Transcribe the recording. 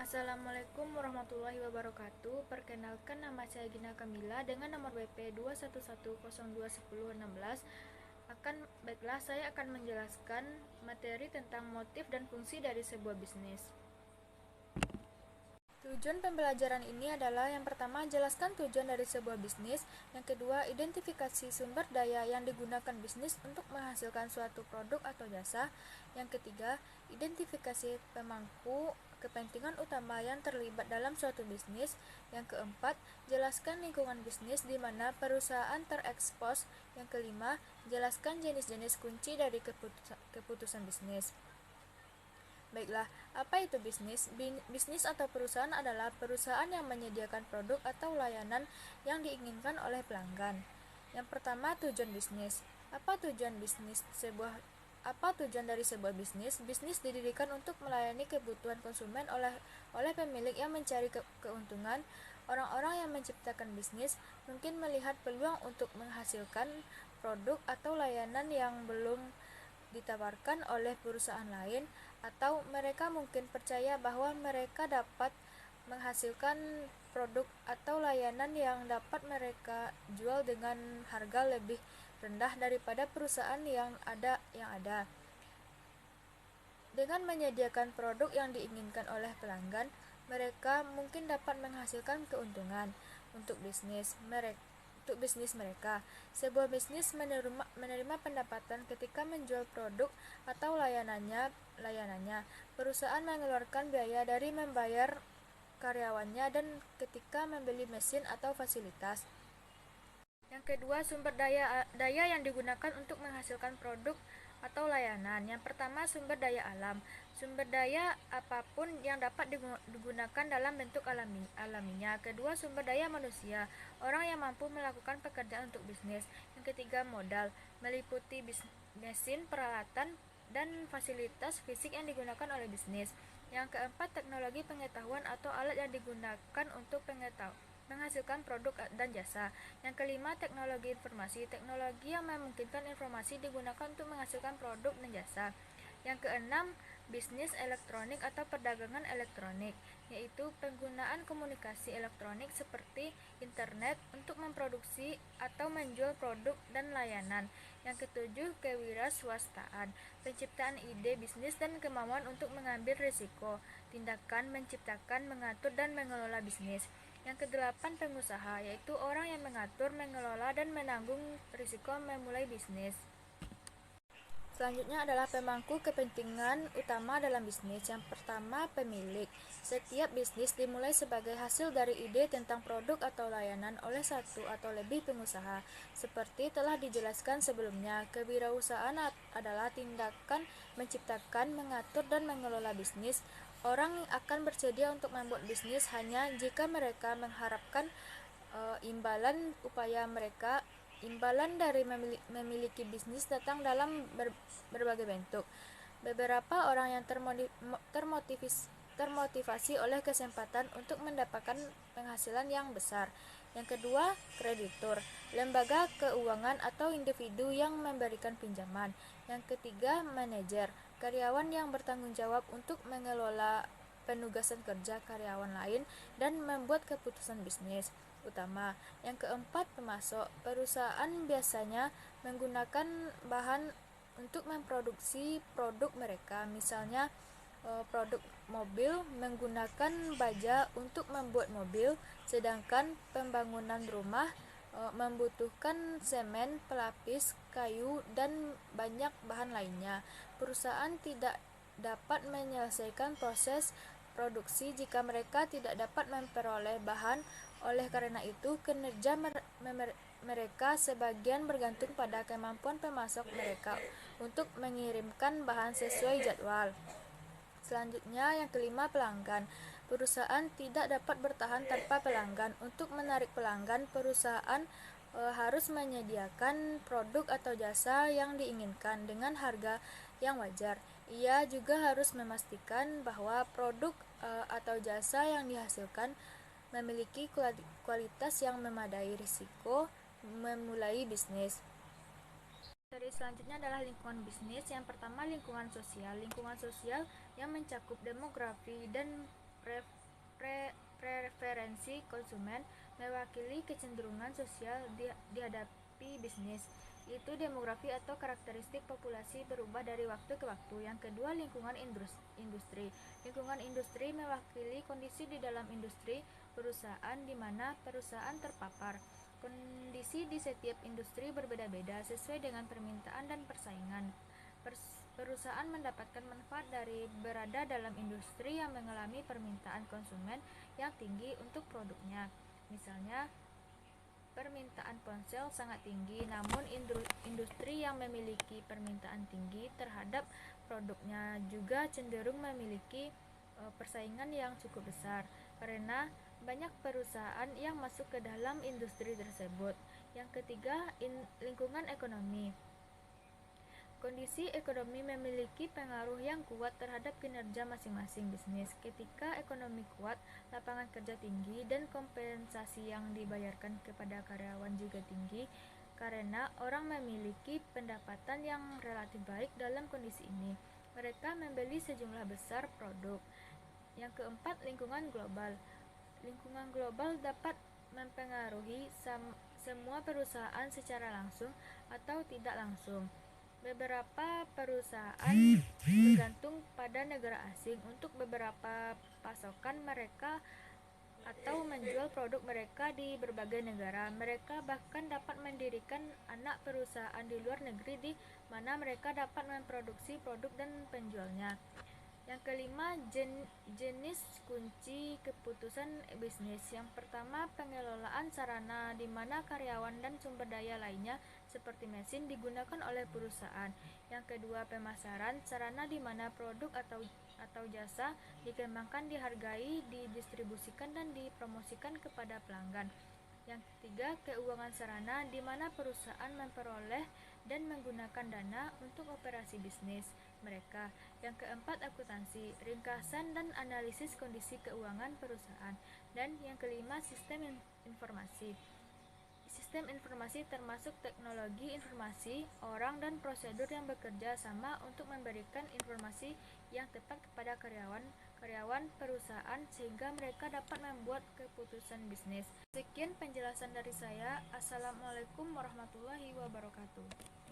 Assalamualaikum warahmatullahi wabarakatuh. Perkenalkan, nama saya Gina Kamila dengan nomor BP 211021016. Baiklah, saya akan menjelaskan materi tentang motif dan fungsi dari sebuah bisnis. Tujuan pembelajaran ini adalah yang pertama, jelaskan tujuan dari sebuah bisnis. Yang kedua, identifikasi sumber daya yang digunakan bisnis untuk menghasilkan suatu produk atau jasa. Yang ketiga, identifikasi pemangku kepentingan utama yang terlibat dalam suatu bisnis. Yang keempat, jelaskan lingkungan bisnis di mana perusahaan terekspos. Yang kelima, jelaskan jenis-jenis kunci dari keputusan bisnis. Baiklah, apa itu bisnis? Bisnis atau perusahaan adalah perusahaan yang menyediakan produk atau layanan yang diinginkan oleh pelanggan. Yang pertama, tujuan bisnis. Apa tujuan bisnis? Apa tujuan dari sebuah bisnis? Bisnis didirikan untuk melayani kebutuhan konsumen oleh pemilik yang mencari keuntungan. Orang-orang yang menciptakan bisnis mungkin melihat peluang untuk menghasilkan produk atau layanan yang belum ditawarkan oleh perusahaan lain, atau mereka mungkin percaya bahwa mereka dapat menghasilkan produk atau layanan yang dapat mereka jual dengan harga lebih rendah daripada perusahaan yang ada. Dengan menyediakan produk yang diinginkan oleh pelanggan, mereka mungkin dapat menghasilkan keuntungan untuk bisnis mereka. Sebuah bisnis menerima pendapatan ketika menjual produk atau layanannya. Perusahaan mengeluarkan biaya dari membayar karyawannya dan ketika membeli mesin atau fasilitas. Yang kedua, sumber daya yang digunakan untuk menghasilkan produk atau layanan. Yang pertama, sumber daya alam. Sumber daya apapun yang dapat digunakan dalam bentuk alaminya. Kedua, sumber daya manusia, orang yang mampu melakukan pekerjaan untuk bisnis. Yang ketiga, modal, meliputi mesin, peralatan, dan fasilitas fisik yang digunakan oleh bisnis. Yang keempat, teknologi pengetahuan atau alat yang digunakan untuk menghasilkan produk dan jasa. Yang kelima, teknologi informasi. Teknologi yang memungkinkan informasi digunakan untuk menghasilkan produk dan jasa. Yang keenam, bisnis elektronik atau perdagangan elektronik, yaitu penggunaan komunikasi elektronik seperti internet untuk memproduksi atau menjual produk dan layanan. Yang ketujuh, kewirausahaan, penciptaan ide bisnis dan kemampuan untuk mengambil risiko, tindakan menciptakan, mengatur, dan mengelola bisnis. Yang kedelapan, pengusaha, yaitu orang yang mengatur, mengelola, dan menanggung risiko memulai bisnis. Selanjutnya adalah pemangku kepentingan utama dalam bisnis. Yang pertama, pemilik. Setiap bisnis dimulai sebagai hasil dari ide tentang produk atau layanan oleh satu atau lebih pengusaha. Seperti telah dijelaskan sebelumnya, kewirausahaan adalah tindakan menciptakan, mengatur, dan mengelola bisnis. Orang akan bersedia untuk membuat bisnis hanya jika mereka mengharapkan imbalan dari memiliki bisnis datang dalam berbagai bentuk. Beberapa orang yang termotivasi oleh kesempatan untuk mendapatkan penghasilan yang besar. Yang kedua, kreditur, lembaga keuangan atau individu yang memberikan pinjaman. Yang ketiga, manajer, karyawan yang bertanggung jawab untuk mengelola penugasan kerja karyawan lain dan membuat keputusan bisnis utama. Yang keempat, pemasok, perusahaan biasanya menggunakan bahan untuk memproduksi produk mereka. Misalnya produk mobil menggunakan baja untuk membuat mobil, sedangkan pembangunan rumah membutuhkan semen, pelapis, kayu, dan banyak bahan lainnya. Perusahaan tidak dapat menyelesaikan proses produksi jika mereka tidak dapat memperoleh bahan. Oleh karena itu, kinerja mereka sebagian bergantung pada kemampuan pemasok mereka untuk mengirimkan bahan sesuai jadwal. Selanjutnya, yang kelima, pelanggan. Perusahaan tidak dapat bertahan tanpa pelanggan. Untuk menarik pelanggan, perusahaan harus menyediakan produk atau jasa yang diinginkan dengan harga yang wajar. Ia juga harus memastikan bahwa produk atau jasa yang dihasilkan memiliki kualitas yang memadai risiko memulai bisnis. Materi selanjutnya adalah lingkungan bisnis. Yang pertama, lingkungan sosial. Lingkungan sosial yang mencakup demografi dan Preferensi konsumen mewakili kecenderungan sosial dihadapi bisnis, yaitu demografi atau karakteristik populasi berubah dari waktu ke waktu. Yang kedua, lingkungan industri. Lingkungan industri mewakili kondisi di dalam industri perusahaan di mana perusahaan terpapar. Kondisi di setiap industri berbeda-beda sesuai dengan permintaan dan persaingan. Perusahaan mendapatkan manfaat dari berada dalam industri yang mengalami permintaan konsumen yang tinggi untuk produknya. Misalnya, permintaan ponsel sangat tinggi, namun industri yang memiliki permintaan tinggi terhadap produknya juga cenderung memiliki persaingan yang cukup besar karena banyak perusahaan yang masuk ke dalam industri tersebut. Yang ketiga, lingkungan ekonomi. Kondisi ekonomi memiliki pengaruh yang kuat terhadap kinerja masing-masing bisnis. Ketika ekonomi kuat, lapangan kerja tinggi, dan kompensasi yang dibayarkan kepada karyawan juga tinggi, karena orang memiliki pendapatan yang relatif baik dalam kondisi ini. Mereka membeli sejumlah besar produk. Yang keempat, lingkungan global. Lingkungan global dapat mempengaruhi semua perusahaan secara langsung atau tidak langsung. Beberapa perusahaan bergantung pada negara asing untuk beberapa pasokan mereka atau menjual produk mereka di berbagai negara. Mereka bahkan dapat mendirikan anak perusahaan di luar negeri di mana mereka dapat memproduksi produk dan penjualnya. Yang kelima, jenis kunci keputusan bisnis. Yang pertama, pengelolaan sarana di mana karyawan dan sumber daya lainnya seperti mesin digunakan oleh perusahaan. Yang kedua, pemasaran, sarana di mana produk atau jasa dikembangkan, dihargai, didistribusikan dan dipromosikan kepada pelanggan. Yang ketiga, keuangan sarana di mana perusahaan memperoleh dan menggunakan dana untuk operasi bisnis mereka. Yang keempat, akuntansi, ringkasan dan analisis kondisi keuangan perusahaan. Dan yang kelima, sistem informasi. Sistem informasi termasuk teknologi informasi, orang dan prosedur yang bekerja sama untuk memberikan informasi yang tepat kepada karyawan perusahaan sehingga mereka dapat membuat keputusan bisnis. Sekian penjelasan dari saya. Assalamualaikum warahmatullahi wabarakatuh.